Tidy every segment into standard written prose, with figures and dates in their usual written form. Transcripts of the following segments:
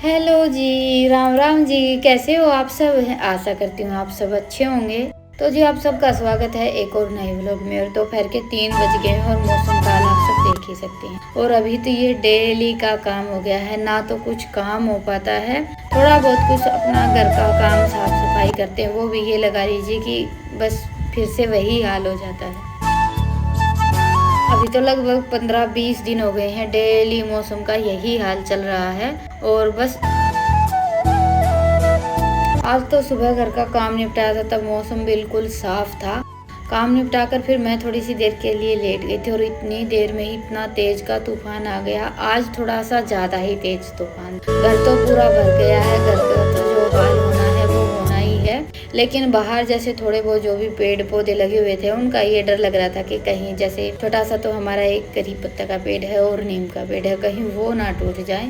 Hello जी, राम राम जी। कैसे हो आप सब? आशा करती हूँ आप सब अच्छे होंगे। तो जी आप सबका स्वागत है एक और नए व्लॉग में। और दोपहर के 3 बज गए हैं और मौसम का हाल आप सब देख ही सकते हैं। और अभी तो ये डेली का काम हो गया है, ना तो कुछ काम हो पाता है। थोड़ा बहुत कुछ अपना घर का काम साफ सफाई करते हैं, वो भी ये लगा लीजिए कि बस फिर से वही हाल हो जाता है। अभी तो लगभग 15-20 दिन हो गए हैं, डेली मौसम का यही हाल चल रहा है। और बस आज तो सुबह घर का काम निपटाया था, तब मौसम बिल्कुल साफ था। काम निपटाकर फिर मैं थोड़ी सी देर के लिए लेट गई थी और इतनी देर में ही इतना तेज का तूफान आ गया। आज थोड़ा सा ज्यादा ही तेज तूफान, घर तो पूरा भर गया है। घर का तो जो हाल होना है वो होना ही है। लेकिन बाहर जैसे थोड़े बहुत जो भी पेड़ पौधे लगे हुए थे, उनका ये डर लग रहा था कि कहीं जैसे छोटा सा तो हमारा एक करी पत्ता का पेड़ है और नीम का पेड़ है, कहीं वो ना टूट जाए।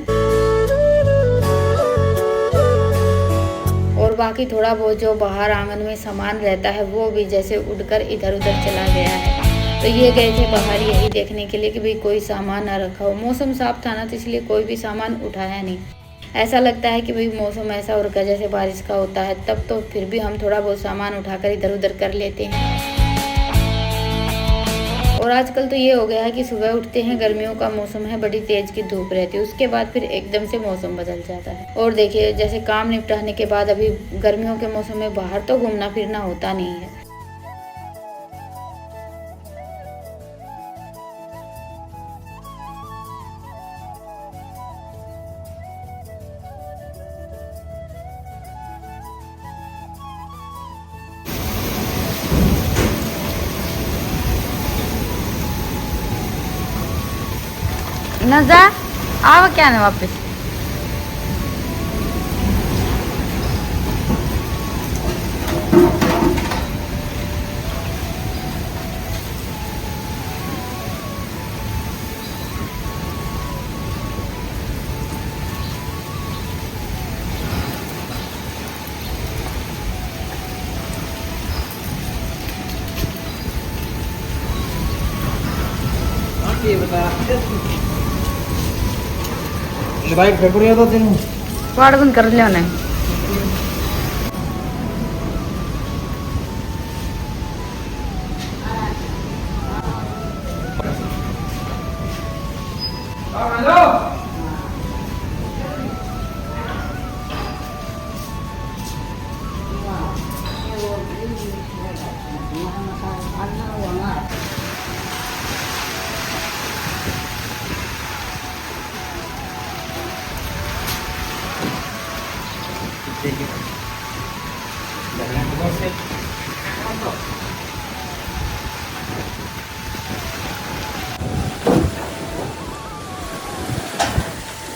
और बाकी थोड़ा बहुत जो बाहर आंगन में सामान रहता है वो भी जैसे उड़कर इधर उधर चला गया है। तो ये गए थे बाहर यही देखने के लिए कि भाई कोई सामान ना रखा हो। मौसम साफ था ना, तो इसलिए कोई भी सामान उठाया नहीं। ऐसा लगता है कि भाई मौसम ऐसा हो रखा है जैसे बारिश का होता है, तब तो फिर भी हम थोड़ा बहुत सामान उठाकर इधर उधर कर लेते हैं। और आजकल तो ये हो गया है कि सुबह उठते हैं, गर्मियों का मौसम है, बड़ी तेज की धूप रहती है, उसके बाद फिर एकदम से मौसम बदल जाता है। और देखिए जैसे काम निपटाने के बाद अभी गर्मियों के मौसम में बाहर तो घूमना फिरना होता नहीं है। न जा आओ क्या ना वापस। बाइक फेंकुड़िया तो तेन वाड़गुन कर लिया ने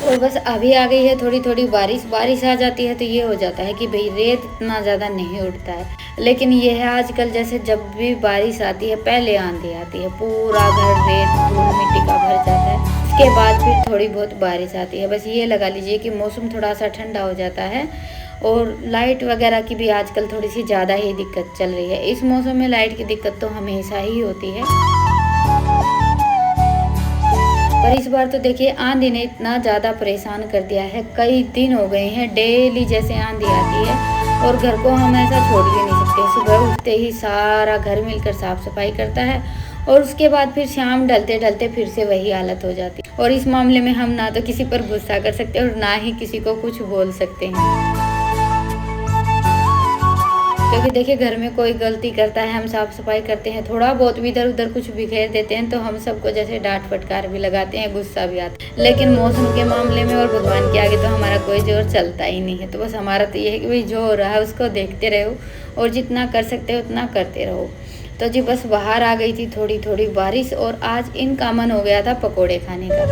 और बस अभी आ गई है थोड़ी थोड़ी बारिश। बारिश आ जाती है तो ये हो जाता है कि भाई रेत इतना ज़्यादा नहीं उठता है। लेकिन ये है आजकल जैसे जब भी बारिश आती है पहले आंधी आती है, पूरा घर रेत धूल मिट्टी का भर जाता है। उसके बाद फिर थोड़ी बहुत बारिश आती है। बस ये लगा लीजिए कि मौसम थोड़ा सा ठंडा हो जाता है। और लाइट वगैरह की भी आजकल थोड़ी सी ज़्यादा ही दिक्कत चल रही है। इस मौसम में लाइट की दिक्कत तो हमेशा ही होती है। पर इस बार तो देखिए आंधी ने इतना ज़्यादा परेशान कर दिया है। कई दिन हो गए हैं डेली जैसे आंधी आती है और घर को हम ऐसा छोड़ भी नहीं सकते। सुबह उठते ही सारा घर मिलकर साफ सफाई करता है और उसके बाद फिर शाम ढलते ढलते फिर से वही हालत हो जाती है। और इस मामले में हम ना तो किसी पर गुस्सा कर सकते और ना ही किसी को कुछ बोल सकते हैं। क्योंकि देखिए घर में कोई गलती करता है, हम साफ सफाई करते हैं, थोड़ा बहुत भी इधर उधर कुछ बिखेर देते हैं तो हम सबको जैसे डांट फटकार भी लगाते हैं, गुस्सा भी आता है। लेकिन मौसम के मामले में और भगवान के आगे तो हमारा कोई जोर चलता ही नहीं है। तो बस हमारा तो ये है कि भाई जो हो रहा है उसको देखते रहो और जितना कर सकते हो उतना करते रहो। तो जी बस बाहर आ गई थी थोड़ी थोड़ी बारिश और आज इनका मन हो गया था पकौड़े खाने का।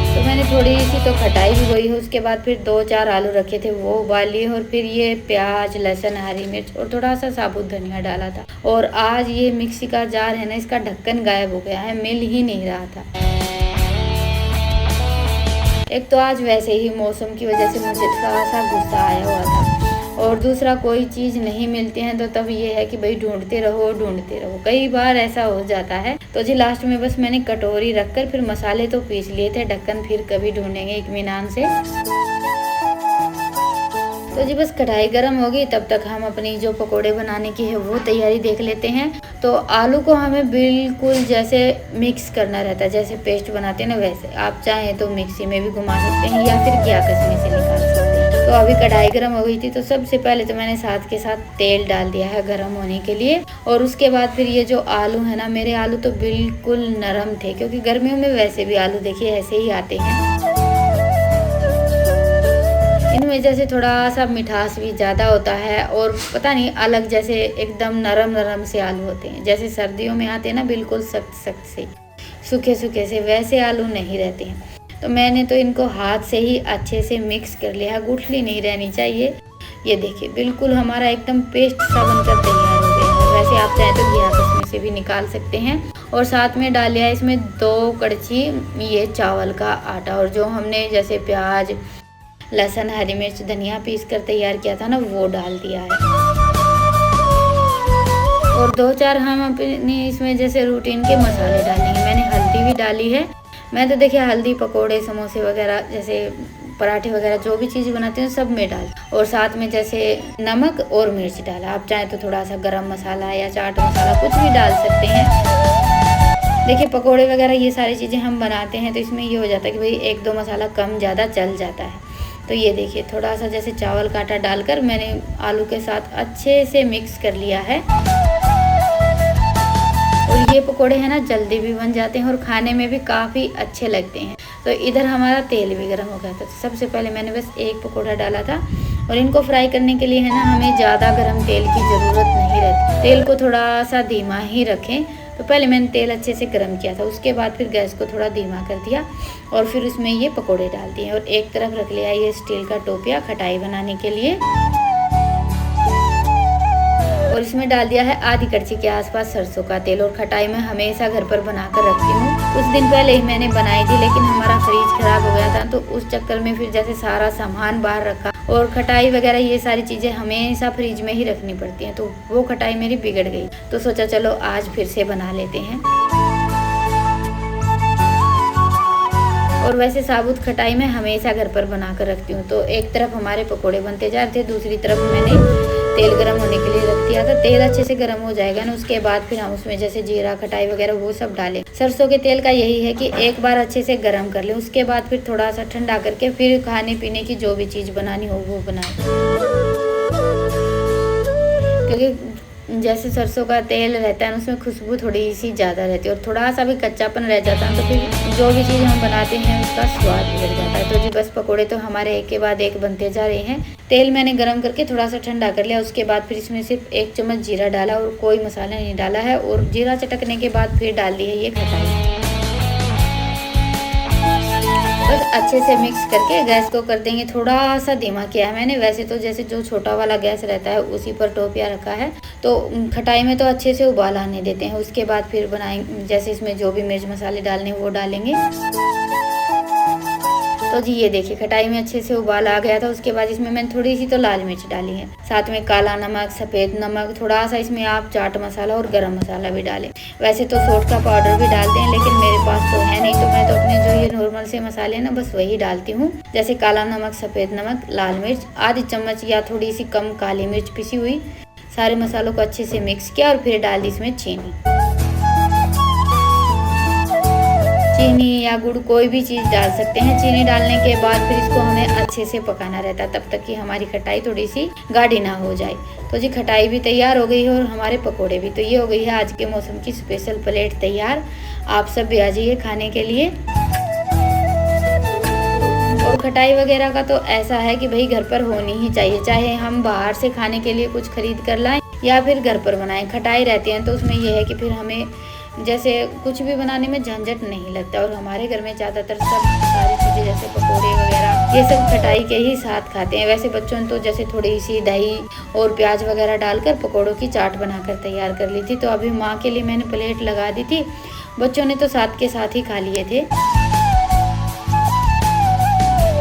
तो मैंने थोड़ी सी तो खटाई भी हुई है। उसके बाद फिर 2-4 आलू रखे थे वो उबाल लिए और फिर ये प्याज लहसुन हरी मिर्च और थोड़ा सा साबुत धनिया डाला था। और आज ये मिक्सी का जार है ना, इसका ढक्कन गायब हो गया है, मिल ही नहीं रहा था। एक तो आज वैसे ही मौसम की वजह से मुझे थोड़ा सा गुस्सा आया हुआ था और दूसरा कोई चीज़ नहीं मिलती है तो तब ये है कि भाई ढूंढते रहो ढूंढते रहो। कई बार ऐसा हो जाता है। तो जी लास्ट में बस मैंने कटोरी रखकर फिर मसाले तो पीस लिए थे, ढक्कन फिर कभी ढूंढेंगे इत्मीनान से। तो जी बस कढ़ाई गर्म होगी, तब तक हम अपनी जो पकोड़े बनाने की है वो तैयारी देख लेते हैं। तो आलू को हमें बिल्कुल जैसे मिक्स करना रहता है, जैसे पेस्ट बनाते हैं ना वैसे। आप चाहें तो मिक्सी में भी घुमा सकते हैं या फिर घिया कचनी से निकाल सकते हैं। तो अभी कढ़ाई गर्म हो गई थी, तो सबसे पहले तो मैंने साथ के साथ तेल डाल दिया है गर्म होने के लिए। और उसके बाद फिर ये जो आलू है ना, मेरे आलू तो बिल्कुल नरम थे, क्योंकि गर्मियों में वैसे भी आलू देखिए ऐसे ही आते हैं। इनमें जैसे थोड़ा सा मिठास भी ज़्यादा होता है और पता नहीं अलग, जैसे एकदम नरम नरम से आलू होते हैं। जैसे सर्दियों में आते हैं ना बिल्कुल सख्त सख्त से, सूखे सूखे से, वैसे आलू नहीं रहते हैं। तो मैंने तो इनको हाथ से ही अच्छे से मिक्स कर लिया, गुठली नहीं रहनी चाहिए। ये देखिए बिल्कुल हमारा एकदम पेस्ट सा बनकर तैयार हो गया है। वैसे आप चाहें तो घिया कचनी से भी निकाल सकते हैं। और साथ में डाल लिया इसमें 2 कड़छी ये चावल का आटा, और जो हमने जैसे प्याज, लहसुन, हरी मिर्च, धनिया पीस कर तैयार किया था ना, वो डाल दिया है। और 2-4 हम अपनी इसमें जैसे रूटीन के मसाले डालेंगे। मैंने हल्दी भी डाली है। मैं तो देखिए हल्दी पकोड़े, समोसे वगैरह, जैसे पराठे वगैरह जो भी चीज़ बनाती हूँ सब में डाल। और साथ में जैसे नमक और मिर्च डाला। आप चाहें तो थोड़ा सा गरम मसाला या चाट मसाला कुछ भी डाल सकते हैं। देखिए पकोड़े वगैरह ये सारी चीज़ें हम बनाते हैं तो इसमें ये हो जाता है कि भाई 1-2 मसाला कम ज़्यादा चल जाता है। तो ये देखिए थोड़ा सा जैसे चावल का आटा डालकर मैंने आलू के साथ अच्छे से मिक्स कर लिया है। और ये पकोड़े हैं ना जल्दी भी बन जाते हैं और खाने में भी काफ़ी अच्छे लगते हैं। तो इधर हमारा तेल भी गर्म हो गया था। तो सबसे पहले मैंने बस 1 पकोड़ा डाला था। और इनको फ्राई करने के लिए है ना हमें ज़्यादा गर्म तेल की ज़रूरत नहीं रहती। तेल को थोड़ा सा धीमा ही रखें। तो पहले मैंने तेल अच्छे से गर्म किया था, उसके बाद फिर गैस को थोड़ा धीमा कर दिया और फिर उसमें ये पकोड़े डाल दिए। और एक तरफ रख लिया ये स्टील का टोपिया खटाई बनाने के लिए। और इसमें डाल दिया है आधी कड़छी के आसपास सरसों का तेल। और खटाई मैं हमेशा घर पर बनाकर रखती हूँ। कुछ दिन पहले ही मैंने बनाई थी, लेकिन हमारा फ्रिज खराब हो गया था, तो उस चक्कर में फिर जैसे सारा सामान बाहर रखा। और खटाई वगैरह ये सारी चीज़ें हमेशा फ्रिज में ही रखनी पड़ती हैं, तो वो खटाई मेरी बिगड़ गई। तो सोचा चलो आज फिर से बना लेते हैं। और वैसे साबुत खटाई मैं हमेशा घर पर बना कर रखती हूँ। तो एक तरफ हमारे पकोड़े बनते जा रहे थे, दूसरी तरफ मैंने तेल गरम होने के लिए रख दिया था। तेल अच्छे से गरम हो जाएगा ना, उसके बाद फिर हम उसमें जैसे जीरा, खटाई वगैरह वो सब डालें। सरसों के तेल का यही है कि एक बार अच्छे से गरम कर लें, उसके बाद फिर थोड़ा सा ठंडा करके फिर खाने पीने की जो भी चीज़ बनानी हो वो बनाएं। क्योंकि जैसे सरसों का तेल रहता है ना उसमें खुशबू थोड़ी सी ज़्यादा रहती है और थोड़ा सा भी कच्चापन रह जाता है तो फिर जो भी चीज़ हम बनाते हैं उसका स्वाद बिगड़ जाता है। तो जी बस पकोड़े तो हमारे एक के बाद एक बनते जा रहे हैं। तेल मैंने गरम करके थोड़ा सा ठंडा कर लिया, उसके बाद फिर इसमें सिर्फ 1 चम्मच जीरा डाला और कोई मसाला नहीं डाला है। और जीरा चटकने के बाद फिर डाल दी है ये खटाई। बस अच्छे से मिक्स करके गैस को कर देंगे थोड़ा सा धीमा किया है मैंने। वैसे तो जैसे जो छोटा वाला गैस रहता है उसी पर टोपिया रखा है। तो खटाई में तो अच्छे से उबाल आने देते हैं, उसके बाद फिर बनाएंगे जैसे इसमें जो भी मिर्च मसाले डालने वो डालेंगे। तो जी ये देखिए खटाई में अच्छे से उबाल आ गया था। उसके बाद इसमें मैंने थोड़ी सी तो लाल मिर्च डाली है, साथ में काला नमक, सफ़ेद नमक, थोड़ा सा इसमें आप चाट मसाला और गरम मसाला भी डालें। वैसे तो सोट का पाउडर भी डालते हैं, लेकिन मेरे पास तो है नहीं, तो मैं तो अपने जो ये नॉर्मल से मसाले हैं ना बस वही डालती हूँ। जैसे काला नमक, सफ़ेद नमक, लाल मिर्च, आधी चम्मच या थोड़ी सी कम काली मिर्च पिसी हुई। सारे मसालों को अच्छे से मिक्स किया और फिर डाल दी इसमें चीनी या गुड़, कोई भी चीज़ डाल सकते हैं। चीनी डालने के बाद फिर इसको हमें अच्छे से पकाना रहता है तब तक कि हमारी खटाई थोड़ी सी गाढ़ी ना हो जाए। तो जी खटाई भी तैयार हो गई है और हमारे पकोड़े भी। तो ये हो गई है आज के मौसम की स्पेशल प्लेट तैयार। आप सब भी आ जाइए खाने के लिए। और खटाई वगैरह का तो ऐसा है कि भाई घर पर होनी ही चाहिए, चाहे हम बाहर से खाने के लिए कुछ खरीद कर लाएं या फिर घर पर बनाएं। खटाई रहती है तो उसमें यह है कि फिर हमें जैसे कुछ भी बनाने में झंझट नहीं लगता। और हमारे घर में ज़्यादातर सब सारी चीज़ें जैसे पकोड़े वगैरह ये सब खटाई के ही साथ खाते हैं। वैसे बच्चों ने तो जैसे थोड़ी सी दही और प्याज वगैरह डालकर पकोड़ों की चाट बनाकर तैयार कर ली थी। तो अभी माँ के लिए मैंने प्लेट लगा दी थी, बच्चों ने तो साथ के साथ ही खा लिए थे।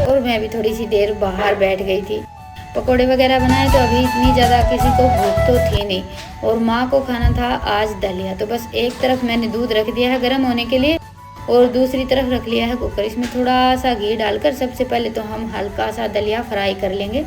और मैं भी थोड़ी सी देर बाहर बैठ गई थी। पकोड़े वगैरह बनाए तो अभी इतनी ज़्यादा किसी को भूख तो थी नहीं, और माँ को खाना था आज दलिया। तो बस एक तरफ मैंने दूध रख दिया है गर्म होने के लिए और दूसरी तरफ रख लिया है कुकर। इसमें थोड़ा सा घी डालकर सबसे पहले तो हम हल्का सा दलिया फ्राई कर लेंगे,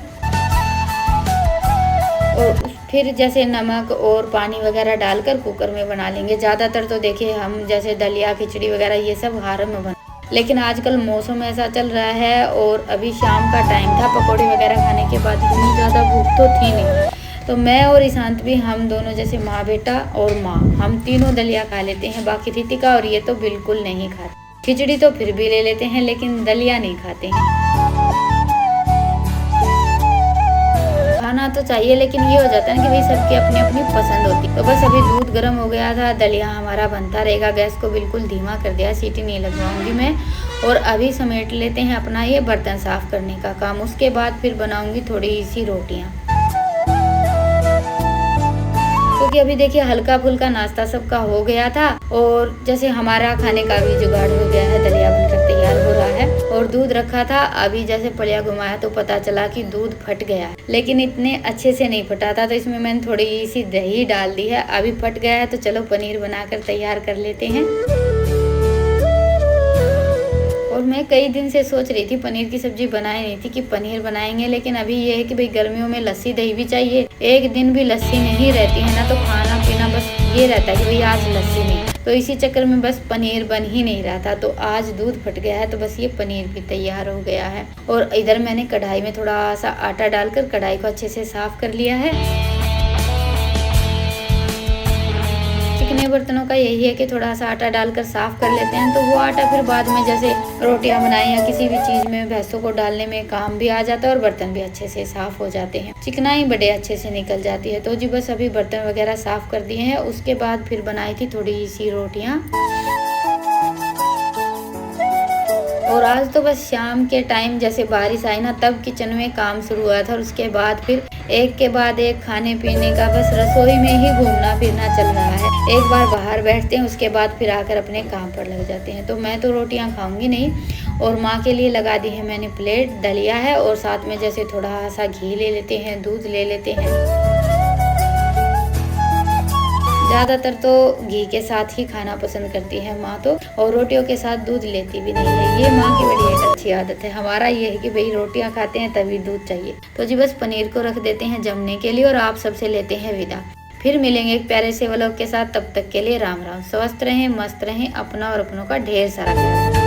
और फिर जैसे नमक और पानी वगैरह डालकर कुकर में बना लेंगे। ज़्यादातर तो देखिए हम जैसे दलिया खिचड़ी वगैरह ये सब हार में बना, लेकिन आजकल मौसम ऐसा चल रहा है और अभी शाम का टाइम था, पकौड़े वगैरह खाने के बाद इतनी ज़्यादा भूख तो थी नहीं, तो मैं और ईशांत भी, हम दोनों जैसे माँ बेटा और माँ, हम तीनों दलिया खा लेते हैं। बाकी रितिका और ये तो बिल्कुल नहीं खाते। खिचड़ी तो फिर भी ले लेते हैं लेकिन दलिया नहीं खाते हैं। खाना तो चाहिए लेकिन ये हो जाता है ना कि भाई सबकी अपनी अपनी पसंद होती। तो बस अभी दूध गर्म हो गया था, दलिया हमारा बनता रहेगा। गैस को बिल्कुल धीमा कर दिया, सीटी नहीं लगवाऊंगी मैं। और अभी समेट लेते हैं अपना ये बर्तन साफ करने का काम, उसके बाद फिर बनाऊंगी थोड़ी सी रोटियाँ, क्योंकि अभी देखिए हल्का फुल्का नाश्ता सबका हो गया था और जैसे हमारा खाने का भी जुगाड़ हो गया है। दलिया बनकर तैयार हो रहा है और दूध रखा था, अभी जैसे पलिया घुमाया तो पता चला कि दूध फट गया, लेकिन इतने अच्छे से नहीं फटा था, तो इसमें मैंने थोड़ी सी दही डाल दी है। अभी फट गया है तो चलो पनीर बनाकर तैयार कर लेते हैं। और मैं कई दिन से सोच रही थी पनीर की सब्जी बनाई नहीं थी कि पनीर बनाएंगे, लेकिन अभी ये है कि भाई गर्मियों में लस्सी दही भी चाहिए। एक दिन भी लस्सी नहीं रहती है ना, तो खाना पीना बस ये रहता है कि भाई आज लस्सी नहीं, तो इसी चक्कर में बस पनीर बन ही नहीं रहा था। तो आज दूध फट गया है तो बस ये पनीर भी तैयार हो गया है। और इधर मैंने कढ़ाई में थोड़ा सा आटा डालकर कढ़ाई को अच्छे से साफ कर लिया है। चिकने बर्तनों का यही है कि थोड़ा सा आटा डालकर साफ कर लेते हैं, तो वो आटा फिर बाद में जैसे रोटियां बनाए या किसी भी चीज़ में भैंसों को डालने में काम भी आ जाता है और बर्तन भी अच्छे से साफ हो जाते हैं, चिकनाई बड़े अच्छे से निकल जाती है। तो जी बस अभी बर्तन वगैरह साफ कर दिए हैं, उसके बाद फिर बनाई थी थोड़ी सी रोटियाँ। और आज तो बस शाम के टाइम जैसे बारिश आई ना, तब किचन में काम शुरू हुआ था और उसके बाद फिर एक के बाद एक खाने पीने का बस रसोई में ही घूमना फिरना चल रहा है। एक बार बाहर बैठते हैं, उसके बाद फिर आकर अपने काम पर लग जाते हैं। तो मैं तो रोटियां खाऊंगी नहीं, और माँ के लिए लगा दी है मैंने प्लेट, दलिया है और साथ में जैसे थोड़ा सा घी ले लेते हैं, दूध ले लेते हैं। ज़्यादातर तो घी के साथ ही खाना पसंद करती है माँ तो, और रोटियों के साथ दूध लेती भी नहीं है। ये माँ की बड़ी एक अच्छी आदत है। हमारा ये है कि भाई रोटियाँ खाते हैं तभी दूध चाहिए। तो जी बस पनीर को रख देते हैं जमने के लिए और आप सबसे लेते हैं विदा। फिर मिलेंगे एक प्यारे से व्लॉग के साथ, तब तक के लिए राम राम। स्वस्थ रहें, मस्त रहें, अपना और अपनों का ढेर सारा ख्याल।